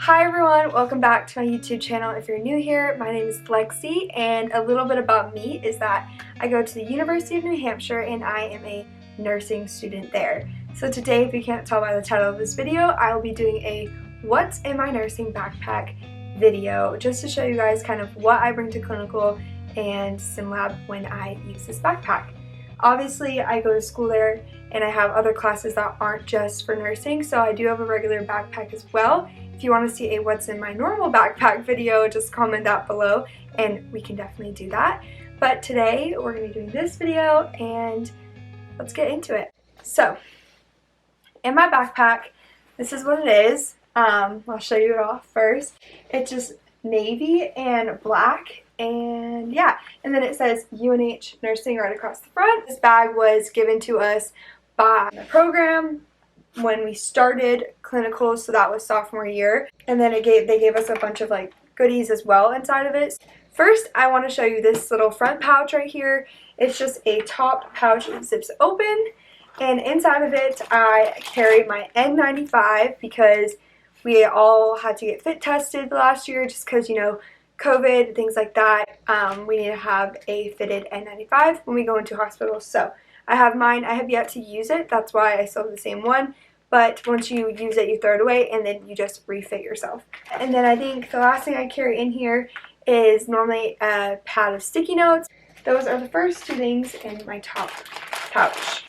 Hi everyone, welcome back to my YouTube channel. If you're new here, my name is Lexi, and a little bit about me is that I go to the University of New Hampshire and I am a nursing student there. So today, if you can't tell by the title of this video, I will be doing a what's in my nursing backpack video just to show you guys kind of what I bring to clinical and sim lab when I use this backpack. Obviously, I go to school there and I have other classes that aren't just for nursing, so I do have a regular backpack as well. If you want to see a what's in my normal backpack video, just comment that below and we can definitely do that. But today we're going to be doing this video and let's get into it. So, in my backpack, this is what it is. I'll show you it off first. It's just navy and black, and yeah, and then it says UNH Nursing right across the front. This bag was given to us by the program when we started clinical, so that was sophomore year, and then they gave us a bunch of like goodies as well inside of it. First, I want to show you this little front pouch right here. It's just a top pouch that zips open, and inside of it I carry my N95 because we all had to get fit tested last year just because, you know, COVID, things like that. We need to have a fitted N95 when we go into hospitals. So I have mine. I have yet to use it. That's why I still have the same one. But once you use it, you throw it away and then you just refit yourself. And then I think the last thing I carry in here is normally a pad of sticky notes. Those are the first two things in my top pouch.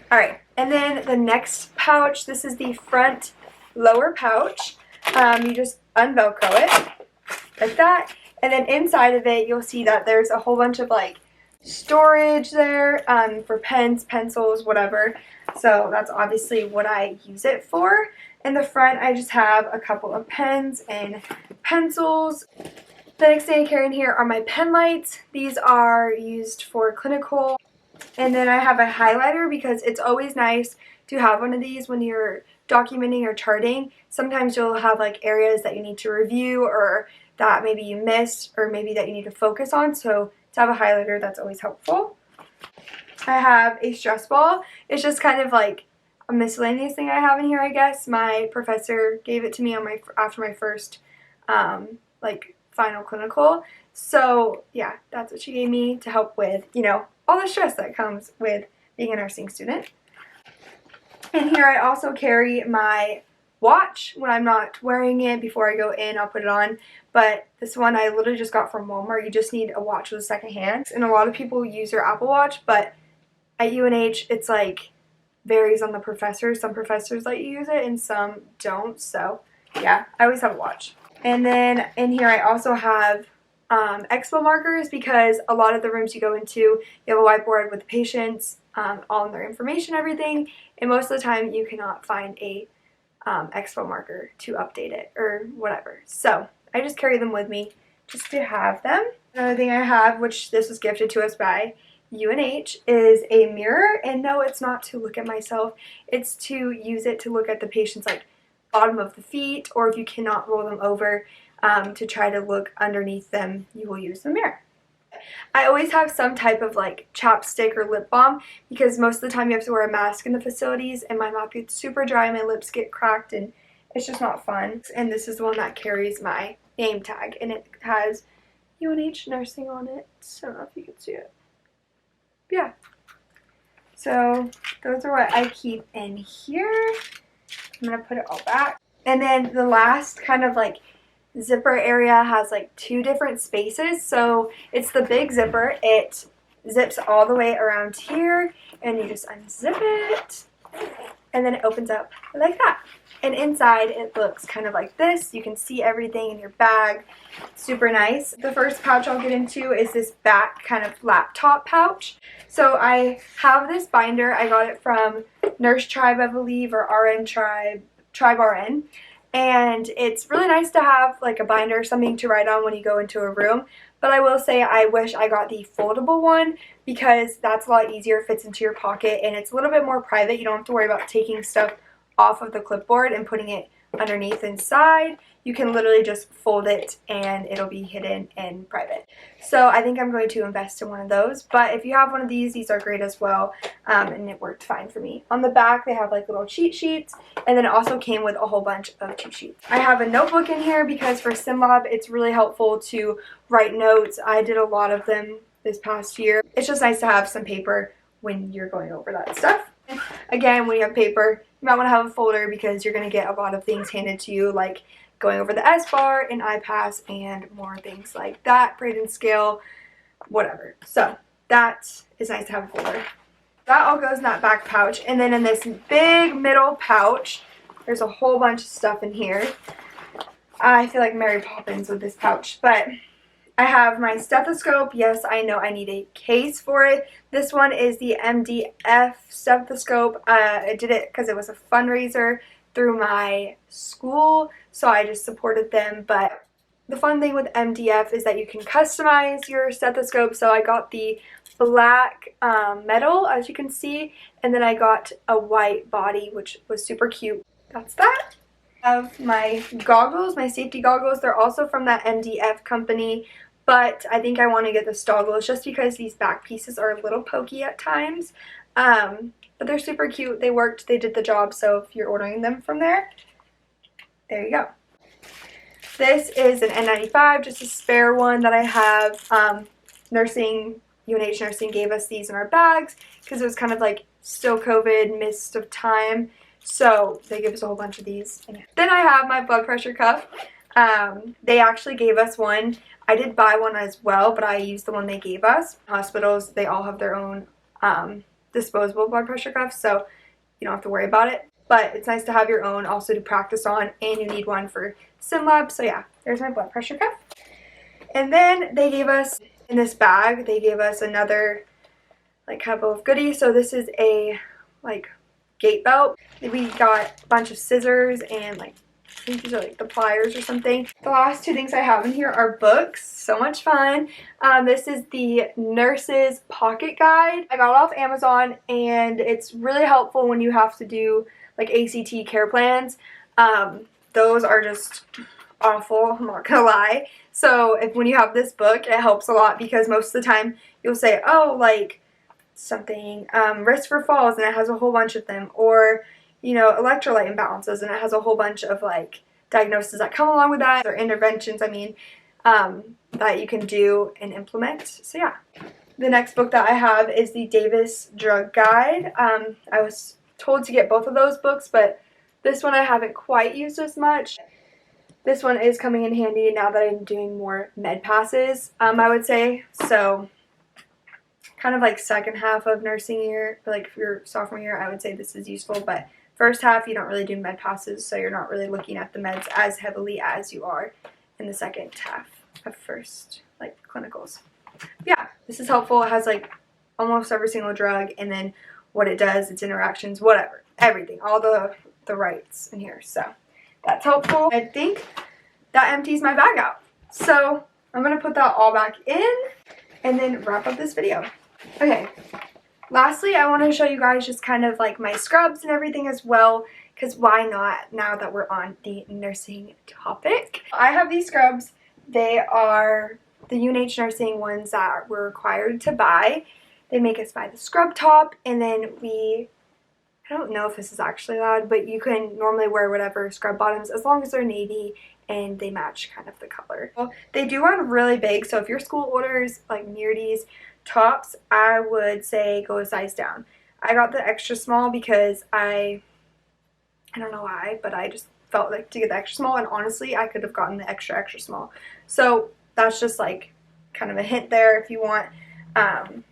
Alright, and then the next pouch, this is the front lower pouch. You just unvelcro it like that. And then inside of it, you'll see that there's a whole bunch of like storage there for pens, pencils, whatever. So that's obviously what I use it for. In the front, I just have a couple of pens and pencils. The next thing I carry in here are my pen lights. These are used for clinical. And then I have a highlighter because it's always nice to have one of these when you're documenting or charting. Sometimes you'll have like areas that you need to review or that maybe you missed or maybe that you need to focus on. So to have a highlighter, that's always helpful. I have a stress ball. It's just kind of like a miscellaneous thing I have in here, I guess. My professor gave it to me on after my first like final clinical. So yeah, that's what she gave me to help with, you know, all the stress that comes with being a nursing student. And here I also carry my watch when I'm not wearing it. Before I go in, I'll put it on. But this one I literally just got from Walmart. You just need a watch with a second hand. And a lot of people use their Apple Watch, but at UNH it's like varies on the professor. Some professors let you use it and some don't. So yeah, I always have a watch. And then in here I also have expo markers because a lot of the rooms you go into, you have a whiteboard with the patients, all of their information, everything, and most of the time you cannot find a expo marker to update it or whatever. So I just carry them with me just to have them. Another thing I have, which this was gifted to us by UNH, is a mirror, and no, it's not to look at myself, it's to use it to look at the patient's like bottom of the feet, or if you cannot roll them over, to try to look underneath them, you will use the mirror. I always have some type of like chapstick or lip balm because most of the time you have to wear a mask in the facilities and my mouth gets super dry and my lips get cracked and it's just not fun. And this is the one that carries my name tag and it has UNH nursing on it. So I don't know if you can see it. Yeah. So those are what I keep in here. I'm going to put it all back. And then the last kind of like zipper area has like two different spaces. So it's the big zipper. It zips all the way around here and you just unzip it and then it opens up like that. And inside it looks kind of like this. You can see everything in your bag. Super nice. The first pouch I'll get into is this back kind of laptop pouch. So I have this binder. I got it from Nurse Tribe, I believe, or RN Tribe, Tribe RN. And it's really nice to have like a binder, something to write on when you go into a room. But I will say I wish I got the foldable one because that's a lot easier, it fits into your pocket, and it's a little bit more private. You don't have to worry about taking stuff off of the clipboard and putting it underneath inside. You can literally just fold it and it'll be hidden in private. So I think I'm going to invest in one of those. But if you have one of these are great as well, and it worked fine for me. On the back they have like little cheat sheets, and then it also came with a whole bunch of cheat sheets. I have a notebook in here because for SimLab it's really helpful to write notes. I did a lot of them this past year. It's just nice to have some paper when you're going over that stuff. Again, when you have paper, you might want to have a folder because you're going to get a lot of things handed to you, like going over the S-bar and IPASS and more things like that, braid scale, whatever. So that is nice to have a folder. That all goes in that back pouch, and then in this big middle pouch, there's a whole bunch of stuff in here. I feel like Mary Poppins with this pouch, but I have my stethoscope. Yes, I know I need a case for it. This one is the MDF stethoscope. I did it because it was a fundraiser through my school, so I just supported them. But the fun thing with MDF is that you can customize your stethoscope. So I got the black metal, as you can see, and then I got a white body, which was super cute. That's that. I have my goggles, my safety goggles. They're also from that MDF company, but I think I want to get the stoggles just because these back pieces are a little pokey at times. But they're super cute. They worked. They did the job. So if you're ordering them from there, there you go. This is an N95, just a spare one that I have. UNH Nursing gave us these in our bags because it was kind of like still COVID, midst of time. So they give us a whole bunch of these. Then I have my blood pressure cuff. They actually gave us one. I did buy one as well, but I used the one they gave us. Hospitals, they all have their own disposable blood pressure cuffs, so you don't have to worry about it. But it's nice to have your own also to practice on, and you need one for SimLab. So yeah, there's my blood pressure cuff. And then they gave us, in this bag, they gave us another like couple of goodies. So this is a like gate belt. We got a bunch of scissors and like, I think these are like the pliers or something. The last two things I have in here are books. So much fun. This is the Nurse's Pocket Guide. I got it off Amazon, and it's really helpful when you have to do like ACT care plans. Those are just awful, I'm not gonna lie. So when you have this book, it helps a lot because most of the time you'll say, oh, like something, risk for falls, and it has a whole bunch of them, or you know, electrolyte imbalances, and it has a whole bunch of like diagnoses that come along with that, or interventions, I mean, that you can do and implement. So yeah. The next book that I have is the Davis Drug Guide. I was told to get both of those books, but this one I haven't quite used as much. This one is coming in handy now that I'm doing more med passes, I would say. So kind of like second half of nursing year, like for your sophomore year, I would say this is useful, but first half you don't really do med passes, so you're not really looking at the meds as heavily as you are in the second half of first like clinicals. Yeah, this is helpful. It has like almost every single drug, and then what it does, its interactions, whatever, everything, all the rights in here. So that's helpful. I think that empties my bag out. So I'm gonna put that all back in and then wrap up this video. Okay, lastly, I want to show you guys just kind of like my scrubs and everything as well, because why not now that we're on the nursing topic. I have these scrubs. They are the UNH Nursing ones that we're required to buy. They make us buy the scrub top, and then I don't know if this is actually allowed, but you can normally wear whatever scrub bottoms as long as they're navy and they match kind of the color. Well, they do run really big, so if your school orders like near these tops, I would say go a size down. I got the extra small because I don't know why, but I just felt like to get the extra small, and honestly I could have gotten the extra small. So that's just like kind of a hint there if you want to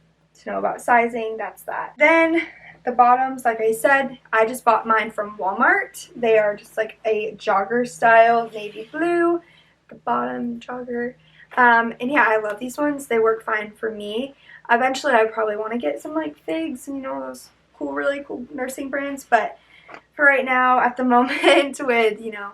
know about sizing. That's that. Then the bottoms, like I said, I just bought mine from Walmart. They are just like a jogger style navy blue, the bottom jogger. And yeah, I love these ones. They work fine for me. Eventually I probably want to get some like figs and you know, those cool, really cool nursing brands, but for right now, at the moment, with you know,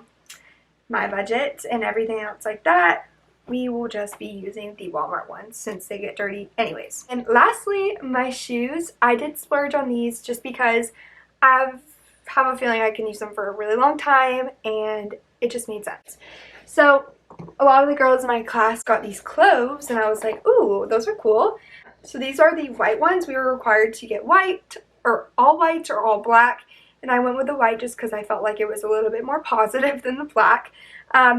my budget and everything else like that, we will just be using the Walmart ones since they get dirty anyways. And lastly, my shoes. I did splurge on these just because I've have a feeling I can use them for a really long time, and it just made sense. So a lot of the girls in my class got these cloves, and I was like, ooh, those are cool. So these are the white ones. We were required to get white or all black, and I went with the white just because I felt like it was a little bit more positive than the black.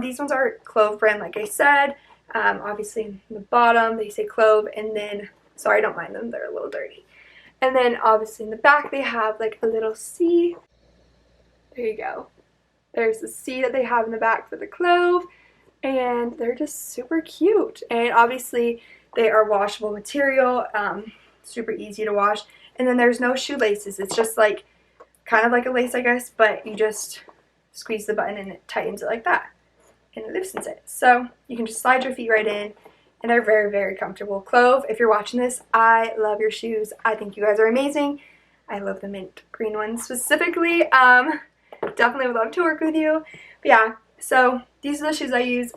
These ones are Clove brand, like I said. Obviously in the bottom they say Clove, and then, sorry, I don't mind them, they're a little dirty. And then obviously in the back they have like a little C. There you go. There's the C that they have in the back for the clove, and they're just super cute. And obviously they are washable material, super easy to wash. And then there's no shoelaces. It's just like kind of like a lace, I guess, but you just squeeze the button and it tightens it like that, and it loosens it. So you can just slide your feet right in, and they're very, very comfortable. Clove, if you're watching this, I love your shoes. I think you guys are amazing. I love the mint green ones specifically. Definitely would love to work with you. But yeah, so these are the shoes I use.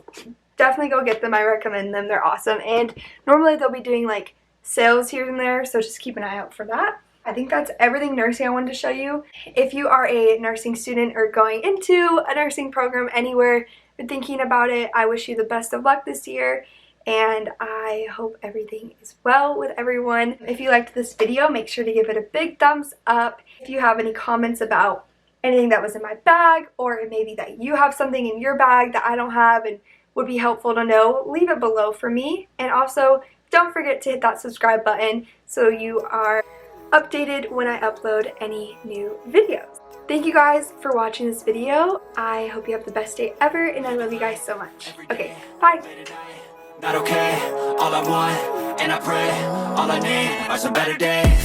Definitely go get them. I recommend them. They're awesome. And normally they'll be doing like sales here and there, so just keep an eye out for that. I think that's everything nursing I wanted to show you. If you are a nursing student or going into a nursing program anywhere, or thinking about it, I wish you the best of luck this year, and I hope everything is well with everyone. If you liked this video, make sure to give it a big thumbs up. If you have any comments about anything that was in my bag, or it may be that you have something in your bag that I don't have and would be helpful to know, leave it below for me. And also, don't forget to hit that subscribe button so you are updated when I upload any new videos. Thank you guys for watching this video. I hope you have the best day ever, and I love you guys so much. Okay, bye. Not okay, all I want, and I pray, all I need are some better days.